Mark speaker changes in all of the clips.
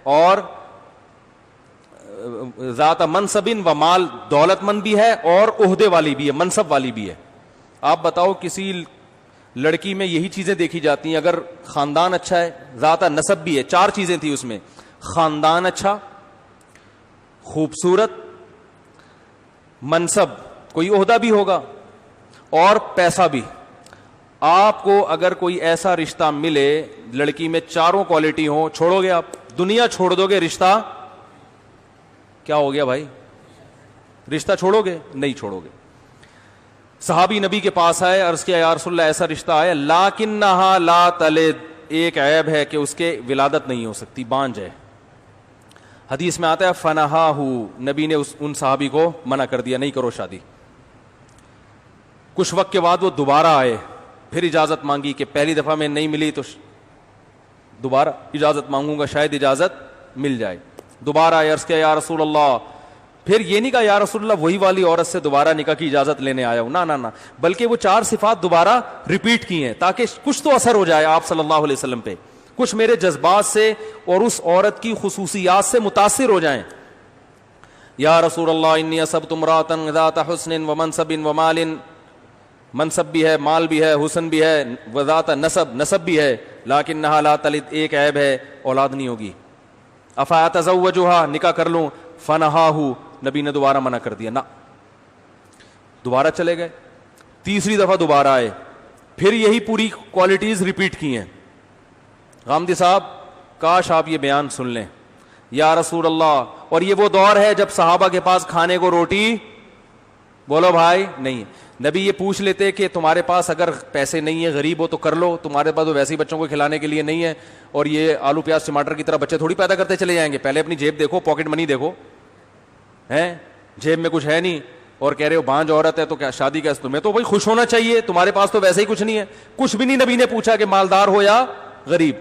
Speaker 1: اور ذات منصب و مال، دولت مند بھی ہے اور عہدے والی بھی ہے، منصب والی بھی ہے. آپ بتاؤ کسی لڑکی میں یہی چیزیں دیکھی جاتی ہیں. اگر خاندان اچھا ہے، ذات نسب بھی ہے، 4 چیزیں تھی اس میں، خاندان اچھا، خوبصورت، منصب کوئی عہدہ بھی ہوگا اور پیسہ بھی. آپ کو اگر کوئی ایسا رشتہ ملے لڑکی میں 4 کوالٹی ہوں، چھوڑو گے آپ؟ دنیا چھوڑ دو گے، رشتہ کیا ہو گیا بھائی؟ رشتہ چھوڑو گے؟ نہیں چھوڑو گے. صحابی نبی کے پاس آئے، عرض کیا یا رسول اللہ ایسا رشتہ آیا لاکنہا لا تلد، ایک عیب ہے کہ اس کے ولادت نہیں ہو سکتی، بانجھ ہے. حدیث میں آتا ہے فنہاہو، نبی نے ان صحابی کو منع کر دیا، نہیں کرو شادی. کچھ وقت کے بعد وہ دوبارہ آئے، پھر اجازت مانگی کہ پہلی دفعہ میں نہیں ملی تو دوبارہ اجازت مانگوں گا، شاید اجازت مل جائے. دوبارہ آئے، عرض کیا یا رسول اللہ، پھر یہ نہیں کہا یا رسول اللہ وہی والی عورت سے دوبارہ نکاح کی اجازت لینے آیا ہوں، نہ، بلکہ وہ 4 صفات دوبارہ ریپیٹ کی ہیں تاکہ کچھ تو اثر ہو جائے آپ صلی اللہ علیہ وسلم پہ، کچھ میرے جذبات سے اور اس عورت کی خصوصیات سے متاثر ہو جائیں. یا رسول اللہ انی اصبت امرأۃ ذات حسن و منصب و مال، منصب بھی ہے، مال بھی ہے، حسن بھی ہے، وذات نسب بھی ہے، لیکنہا لا تلد، ایک عیب ہے، اولاد نہیں ہوگی. افاتزوجھا، نکاح کر لوں؟ فنہاہو، نبی نے دوبارہ منع کر دیا، نہ. دوبارہ چلے گئے، تیسری دفعہ دوبارہ آئے، پھر یہی پوری کوالٹیز ریپیٹ کی ہیں. غامدی صاحب کاش آپ یہ بیان سن لیں. یا رسول اللہ، اور یہ وہ دور ہے جب صحابہ کے پاس کھانے کو روٹی، بولو بھائی، نہیں. نبی یہ پوچھ لیتے کہ تمہارے پاس اگر پیسے نہیں ہیں، غریب ہو تو کر لو، تمہارے پاس تو ویسے ہی بچوں کو کھلانے کے لیے نہیں ہے، اور یہ آلو پیاز ٹماٹر کی طرح بچے تھوڑی پیدا کرتے چلے جائیں گے. پہلے اپنی جیب دیکھو، پاکٹ منی دیکھو، ہیں جیب میں کچھ ہے نہیں اور کہہ رہے ہو بانجھ عورت ہے تو کیا شادی کا؟ تمہیں تو بھائی خوش ہونا چاہیے، تمہارے پاس تو ویسے ہی کچھ نہیں ہے. کچھ بھی نہیں نبی نے پوچھا کہ مالدار ہو یا غریب.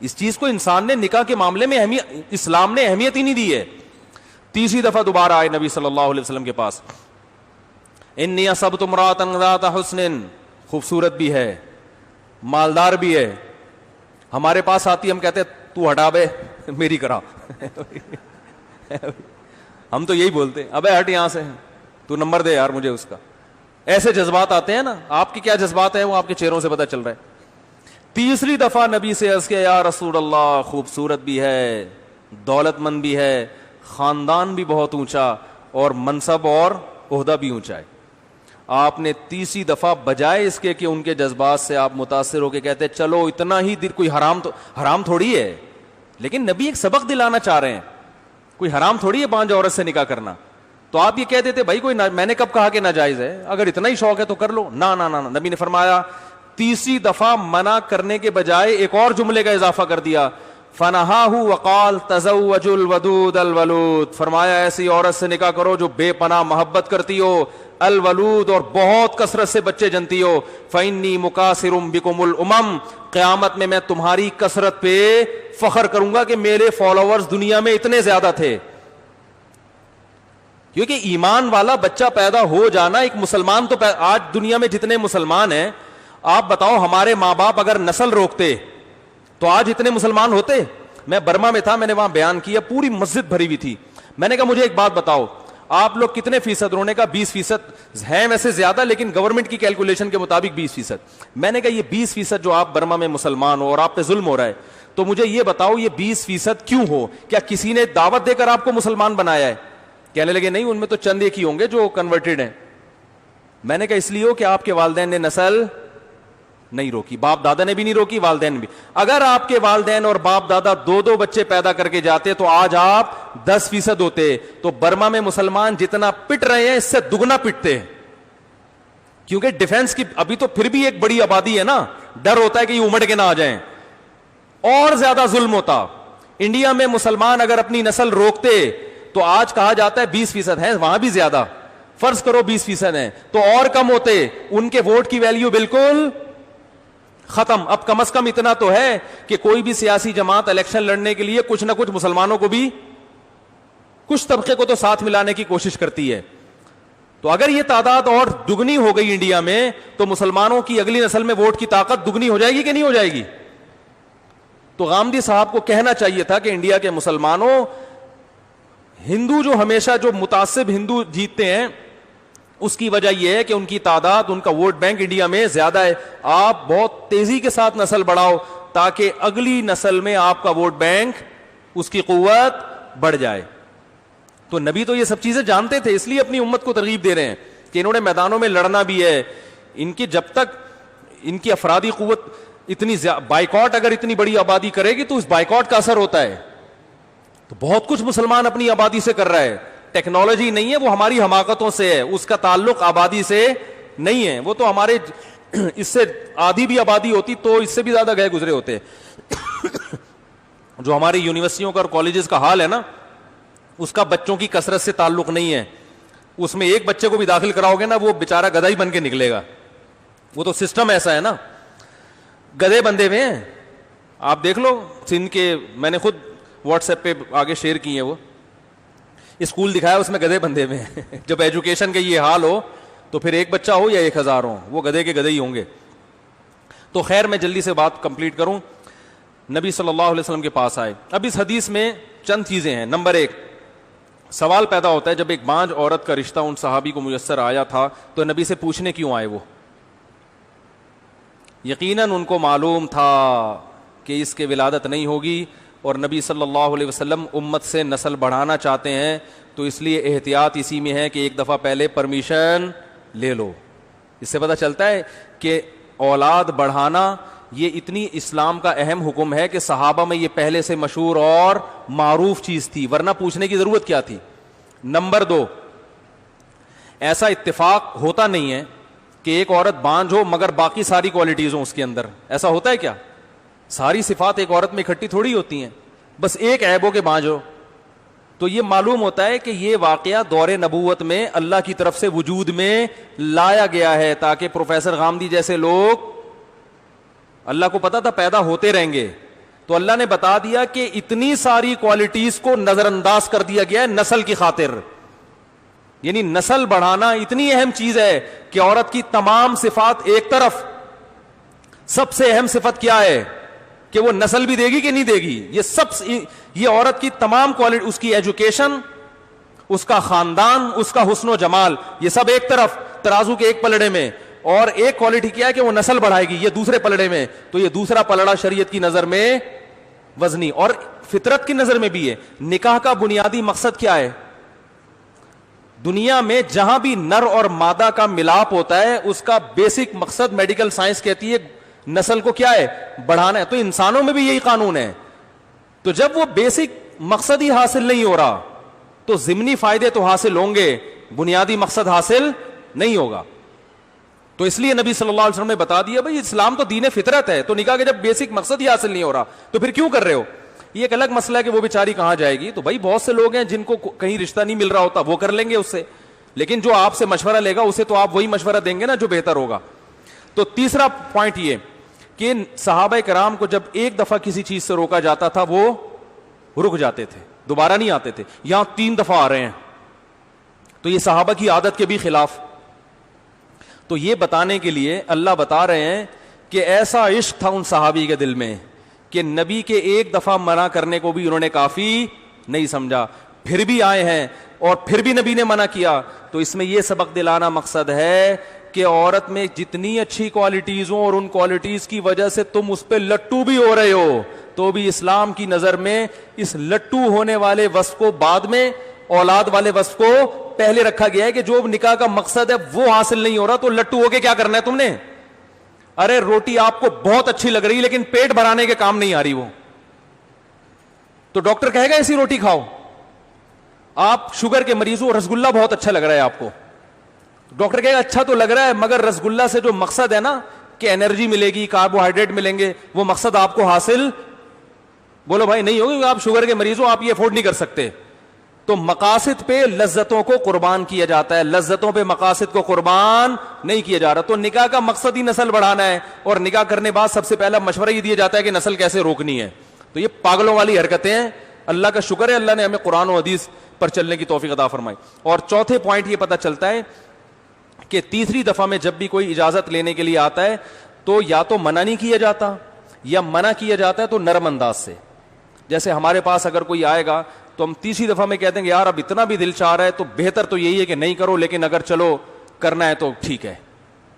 Speaker 1: اس چیز کو انسان نے نکاح کے معاملے میں اسلام نے اہمیت ہی نہیں دی ہے. تیسری دفعہ دوبارہ آئے نبی صلی اللہ علیہ وسلم کے پاس، انی اصبت امرأۃ ذات حسن، خوبصورت بھی ہے، مالدار بھی ہے. ہمارے پاس آتی، ہم کہتے تو ہٹا بے میری کرا ہم تو یہی بولتے ابے ہٹ یہاں سے، تو نمبر دے یار مجھے اس کا. ایسے جذبات آتے ہیں نا. آپ کے کیا جذبات ہیں وہ آپ کے چہروں سے پتہ چل رہا ہے. تیسری دفعہ نبی سے عرض کیا یا رسول اللہ خوبصورت بھی ہے، دولت مند بھی ہے، خاندان بھی بہت اونچا اور منصب اور عہدہ بھی اونچا ہے. آپ نے تیسری دفعہ بجائے اس کے کہ ان کے جذبات سے آپ متاثر ہو کے کہتے چلو اتنا ہی دیر، کوئی حرام تھوڑی ہے، لیکن نبی ایک سبق دلانا چاہ رہے ہیں، کوئی حرام تھوڑی ہے بانجھ عورت سے نکاح کرنا. تو آپ یہ کہہ دیتے بھائی کوئی میں نے کب کہا کہ ناجائز ہے، اگر اتنا ہی شوق ہے تو کر لو. نہ، نبی نے فرمایا، تیسری دفعہ منع کرنے کے بجائے ایک اور جملے کا اضافہ کر دیا، فنہاہ وقال تزوج الودود الولود، فرمایا ایسی عورت سے نکاح کرو جو بے پناہ محبت کرتی ہو، الولود اور بہت کثرت سے بچے جنتی ہو، فإنی مکاثر بکم الامم، قیامت میں تمہاری کثرت پہ فخر کروں گا کہ میرے فالوورز دنیا میں اتنے زیادہ تھے. کیونکہ ایمان والا بچہ پیدا ہو جانا ایک مسلمان تو آج دنیا میں جتنے مسلمان ہیں، آپ بتاؤ ہمارے ماں باپ اگر نسل روکتے تو آج اتنے مسلمان ہوتے؟ میں برما میں تھا، میں نے وہاں بیان کیا، پوری مسجد بھری ہوئی تھی. میں نے کہا مجھے ایک بات بتاؤ، آپ لوگ کتنے فیصد؟ انہوں نے کہا 20% ہیں، ویسے زیادہ لیکن گورنمنٹ کی کیلکولیشن کے مطابق 20%. میں نے کہا یہ 20% جو آپ برما میں مسلمان ہو اور آپ پہ ظلم ہو رہا ہے، تو مجھے یہ بتاؤ یہ 20% کیوں ہو؟ کیا کسی نے دعوت دے کر آپ کو مسلمان بنایا ہے؟ کہنے لگے نہیں، ان میں تو چند ایک ہی ہوں گے جو کنورٹڈ ہیں. میں نے کہا اس لیے ہو کہ آپ کے والدین نے نسل نہیں روکی، باپ دادا نے بھی نہیں روکی، والدین بھی. اگر آپ کے والدین اور باپ دادا 2 بچے پیدا کر کے جاتے تو آج آپ 10% ہوتے. تو برما میں مسلمان جتنا پٹ رہے ہیں اس سے دگنا پٹتے ہیں، کیونکہ ڈیفنس کی ابھی تو پھر بھی ایک بڑی آبادی ہے نا، ڈر ہوتا ہے کہ یہ امڑ کے نہ آ جائیں، اور زیادہ ظلم ہوتا. انڈیا میں مسلمان اگر اپنی نسل روکتے تو آج کہا جاتا ہے 20% ہے، وہاں بھی زیادہ، فرض کرو 20% ہیں تو اور کم ہوتے، ان کے ووٹ کی ویلیو بالکل ختم. اب کم از کم اتنا تو ہے کہ کوئی بھی سیاسی جماعت الیکشن لڑنے کے لیے کچھ نہ کچھ مسلمانوں کو بھی، کچھ طبقے کو تو ساتھ ملانے کی کوشش کرتی ہے. تو اگر یہ تعداد اور دگنی ہو گئی انڈیا میں تو مسلمانوں کی اگلی نسل میں ووٹ کی طاقت دگنی ہو جائے گی کہ نہیں ہو جائے گی؟ تو غامدی صاحب کو کہنا چاہیے تھا کہ انڈیا کے مسلمانوں، ہندو جو ہمیشہ جو متعصب ہندو جیتتے ہیں اس کی وجہ یہ ہے کہ ان کی تعداد، ان کا ووٹ بینک انڈیا میں زیادہ ہے. آپ بہت تیزی کے ساتھ نسل بڑھاؤ تاکہ اگلی نسل میں آپ کا ووٹ بینک، اس کی قوت بڑھ جائے. تو نبی تو یہ سب چیزیں جانتے تھے، اس لیے اپنی امت کو ترغیب دے رہے ہیں کہ انہوں نے میدانوں میں لڑنا بھی ہے. ان کی جب تک ان کی افرادی قوت اتنی بائیکاٹ اگر اتنی بڑی آبادی کرے گی تو اس بائیکاٹ کا اثر ہوتا ہے. تو بہت کچھ مسلمان اپنی آبادی سے کر رہا ہے. ٹیکنالوجی نہیں ہے، وہ ہماری حماقتوں سے ہے، اس کا تعلق آبادی سے نہیں ہے. وہ تو ہمارے اس سے آدھی بھی آبادی ہوتی تو اس سے بھی زیادہ گئے گزرے ہوتے. جو ہماری یونیورسٹیوں کا اور کالجز کا حال ہے نا، اس کا بچوں کی کثرت سے تعلق نہیں ہے. اس میں ایک بچے کو بھی داخل کراؤ گے نا، وہ بیچارہ گدھا ہی بن کے نکلے گا. وہ تو سسٹم ایسا ہے نا، گدھے بندے ہوئے ہیں. آپ دیکھ لو سندھ کے، میں نے خود واٹس ایپ پہ آگے شیئر کی ہیں، وہ اسکول دکھایا اس میں گدھے بندے ہوئے ہیں. جب ایجوکیشن کا یہ حال ہو تو پھر ایک بچہ ہو یا 1000 ہو، وہ گدھے کے گدھے ہی ہوں گے. تو خیر میں جلدی سے بات کمپلیٹ کروں. نبی صلی اللہ علیہ وسلم کے پاس آئے. اب اس حدیث میں چند چیزیں ہیں. نمبر 1، سوال پیدا ہوتا ہے جب ایک بانجھ عورت کا رشتہ ان صحابی کو میسر آیا تھا تو نبی سے پوچھنے کیوں آئے؟ وہ یقیناً ان کو معلوم تھا کہ اس کے ولادت نہیں ہوگی اور نبی صلی اللہ علیہ وسلم امت سے نسل بڑھانا چاہتے ہیں، تو اس لیے احتیاط اسی میں ہے کہ ایک دفعہ پہلے پرمیشن لے لو. اس سے پتہ چلتا ہے کہ اولاد بڑھانا یہ اتنی اسلام کا اہم حکم ہے کہ صحابہ میں یہ پہلے سے مشہور اور معروف چیز تھی، ورنہ پوچھنے کی ضرورت کیا تھی. نمبر 2، ایسا اتفاق ہوتا نہیں ہے کہ ایک عورت بانجھ ہو مگر باقی ساری کوالٹیز ہوں اس کے اندر. ایسا ہوتا ہے کیا؟ ساری صفات ایک عورت میں اکٹھی تھوڑی ہوتی ہیں، بس ایک عیب ہو کہ بانجھ ہو. تو یہ معلوم ہوتا ہے کہ یہ واقعہ دور نبوت میں اللہ کی طرف سے وجود میں لایا گیا ہے تاکہ پروفیسر غامدی جیسے لوگ، اللہ کو پتا تھا پیدا ہوتے رہیں گے، تو اللہ نے بتا دیا کہ اتنی ساری کوالٹیز کو نظر انداز کر دیا گیا ہے نسل کی خاطر. یعنی نسل بڑھانا اتنی اہم چیز ہے کہ عورت کی تمام صفات ایک طرف، سب سے اہم صفت کیا ہے کہ وہ نسل بھی دے گی کہ نہیں دے گی. یہ عورت کی تمام کوالٹی، اس کی ایجوکیشن، اس کا خاندان، اس کا حسن و جمال، یہ سب ایک طرف ترازو کے ایک پلڑے میں، اور ایک کوالٹی کیا ہے کہ وہ نسل بڑھائے گی، یہ دوسرے پلڑے میں. تو یہ دوسرا پلڑا شریعت کی نظر میں وزنی اور فطرت کی نظر میں بھی ہے. نکاح کا بنیادی مقصد کیا ہے؟ دنیا میں جہاں بھی نر اور مادہ کا ملاپ ہوتا ہے اس کا بیسک مقصد میڈیکل سائنس کہتی ہے نسل کو کیا ہے؟ بڑھانا ہے. تو انسانوں میں بھی یہی قانون ہے. تو جب وہ بیسک مقصد ہی حاصل نہیں ہو رہا تو ضمنی فائدے تو حاصل ہوں گے، بنیادی مقصد حاصل نہیں ہوگا. تو اس لیے نبی صلی اللہ علیہ وسلم نے بتا دیا بھائی اسلام تو دین فطرت ہے. تو نکاح کے جب بیسک مقصد ہی حاصل نہیں ہو رہا تو پھر کیوں کر رہے ہو؟ یہ ایک الگ مسئلہ ہے کہ وہ بیچاری کہاں جائے گی. تو بھائی بہت سے لوگ ہیں جن کو کہیں رشتہ نہیں مل رہا ہوتا، وہ کر لیں گے اس سے، لیکن جو آپ سے مشورہ لے گا اسے تو آپ وہی مشورہ دیں گے نا جو بہتر ہوگا. تو تیسرا پوائنٹ یہ کہ صحابہ کرام کو جب ایک دفعہ کسی چیز سے روکا جاتا تھا وہ رک جاتے تھے، دوبارہ نہیں آتے تھے. یہاں 3 دفعہ آ رہے ہیں تو یہ صحابہ کی عادت کے بھی خلاف. تو یہ بتانے کے لیے اللہ بتا رہے ہیں کہ ایسا عشق تھا ان صحابی کے دل میں کہ نبی کے ایک دفعہ منع کرنے کو بھی انہوں نے کافی نہیں سمجھا، پھر بھی آئے ہیں اور پھر بھی نبی نے منع کیا. تو اس میں یہ سبق دلانا مقصد ہے کہ عورت میں جتنی اچھی کوالٹیز ہوں اور ان کوالٹیز کی وجہ سے تم اس پہ لٹو بھی ہو رہے ہو تو بھی اسلام کی نظر میں اس لٹو ہونے والے وصف کو بعد میں، اولاد والے وصف کو پہلے رکھا گیا ہے کہ جو نکاح کا مقصد ہے وہ حاصل نہیں ہو رہا تو لٹو ہو کے کیا کرنا ہے تم نے؟ ارے روٹی آپ کو بہت اچھی لگ رہی لیکن پیٹ بھرانے کے کام نہیں آ رہی وہ، تو ڈاکٹر کہے گا ایسی روٹی کھاؤ. آپ شوگر کے مریض ہو، رسگلہ بہت اچھا لگ رہا ہے آپ کو، ڈاکٹر کہے گا اچھا تو لگ رہا ہے مگر رسگلہ سے جو مقصد ہے نا کہ انرجی ملے گی، کاربوہائیڈریٹ ملیں گے، وہ مقصد آپ کو حاصل، بولو بھائی نہیں ہوگی، آپ شوگر کے مریض ہو، آپ یہ افورڈ نہیں کر سکتے. تو مقاصد پہ لذتوں کو قربان کیا جاتا ہے، لذتوں پہ مقاصد کو قربان نہیں کیا جا رہا. تو نکاح کا مقصد ہی نسل بڑھانا ہے اور نکاح کرنے بعد سب سے پہلا مشورہ یہ دیا جاتا ہے کہ نسل کیسے روکنی ہے. تو یہ پاگلوں والی حرکتیں ہیں. اللہ کا شکر ہے اللہ نے ہمیں قرآن و حدیث پر چلنے کی توفیق عطا فرمائی. اور چوتھے پوائنٹ یہ پتہ چلتا ہے کہ تیسری دفعہ میں جب بھی کوئی اجازت لینے کے لیے آتا ہے تو یا تو منع نہیں کیا جاتا یا منع کیا جاتا ہے تو نرم انداز سے. جیسے ہمارے پاس اگر کوئی آئے گا تو ہم تیسری دفعہ میں کہہ دیں گے یار اب اتنا بھی دل چاہ رہا ہے تو بہتر تو یہی ہے کہ نہیں کرو, لیکن اگر چلو کرنا ہے تو ٹھیک ہے.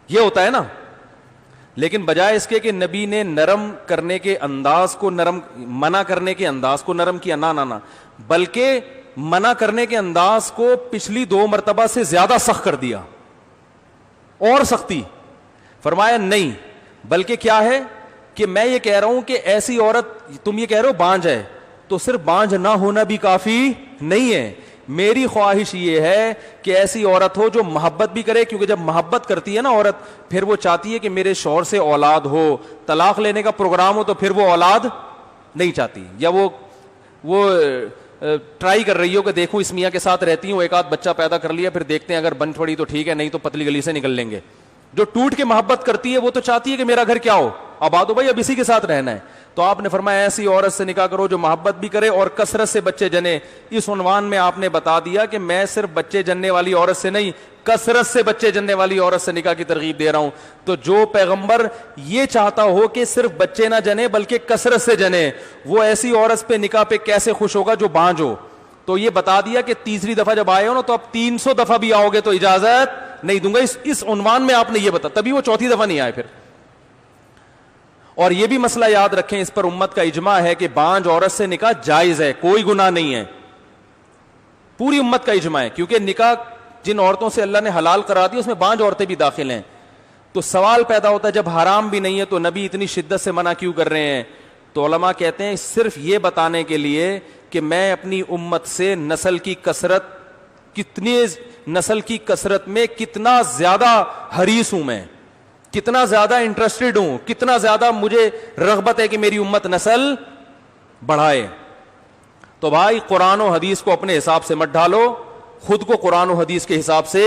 Speaker 1: یہ ہوتا ہے نا. لیکن بجائے اس کے کہ نبی نے نرم کرنے کے انداز کو نرم, منع کرنے کے انداز کو نرم کیا, نہ بلکہ منع کرنے کے انداز کو پچھلی 2 مرتبہ سے زیادہ سخت کر دیا, اور سختی. فرمایا نہیں, بلکہ کیا ہے کہ میں یہ کہہ رہا ہوں کہ ایسی عورت, تم یہ کہہ رہے ہو بانجھ ہے, تو صرف بانجھ نہ ہونا بھی کافی نہیں ہے. میری خواہش یہ ہے کہ ایسی عورت ہو جو محبت بھی کرے, کیونکہ جب محبت کرتی ہے نا عورت, پھر وہ چاہتی ہے کہ میرے شوہر سے اولاد ہو. طلاق لینے کا پروگرام ہو تو پھر وہ اولاد نہیں چاہتی, یا وہ ٹرائی کر رہی ہو کہ دیکھوں اس میاں کے ساتھ رہتی ہوں, ایک آدھ بچہ پیدا کر لیا, پھر دیکھتے ہیں اگر بن پڑی تو ٹھیک ہے, نہیں تو پتلی گلی سے نکل لیں گے. جو ٹوٹ کے محبت کرتی ہے وہ تو چاہتی ہے کہ میرا گھر کیا ہو, آباد ہو, بھائی اب اسی کے ساتھ رہنا ہے. تو آپ نے فرمایا ایسی عورت سے نکاح کرو جو محبت بھی کرے اور کثرت سے بچے جنے. اس عنوان میں آپ نے بتا دیا کہ میں صرف بچے جننے والی عورت سے نہیں, کثرت سے بچے جننے والی عورت سے نکاح کی ترغیب دے رہا ہوں. تو جو پیغمبر یہ چاہتا ہو کہ صرف بچے نہ جنے بلکہ کثرت سے جنے, وہ ایسی عورت پہ نکاح پہ کیسے خوش ہوگا جو بانجھ ہو. تو یہ بتا دیا کہ تیسری دفعہ جب آئے ہو نا تو اب 300 دفعہ بھی آؤ گے تو اجازت نہیں دوں گا. اس عنوان میں آپ نے یہ بتا, تبھی وہ چوتھی دفعہ نہیں آئے پھر. اور یہ بھی مسئلہ یاد رکھیں, اس پر امت کا اجماع ہے کہ بانجھ عورت سے نکاح جائز ہے, کوئی گناہ نہیں ہے. پوری امت کا اجماع ہے, کیونکہ نکاح جن عورتوں سے اللہ نے حلال کرا دی اس میں بانجھ عورتیں بھی داخل ہیں. تو سوال پیدا ہوتا ہے جب حرام بھی نہیں ہے تو نبی اتنی شدت سے منع کیوں کر رہے ہیں؟ تو علماء کہتے ہیں صرف یہ بتانے کے لیے کہ میں اپنی امت سے نسل کی کثرت میں کتنا زیادہ حریص ہوں, میں کتنا زیادہ انٹرسٹڈ ہوں, کتنا زیادہ مجھے رغبت ہے کہ میری امت نسل بڑھائے. تو بھائی قرآن و حدیث کو اپنے حساب سے مت ڈھالو, خود کو قرآن و حدیث کے حساب سے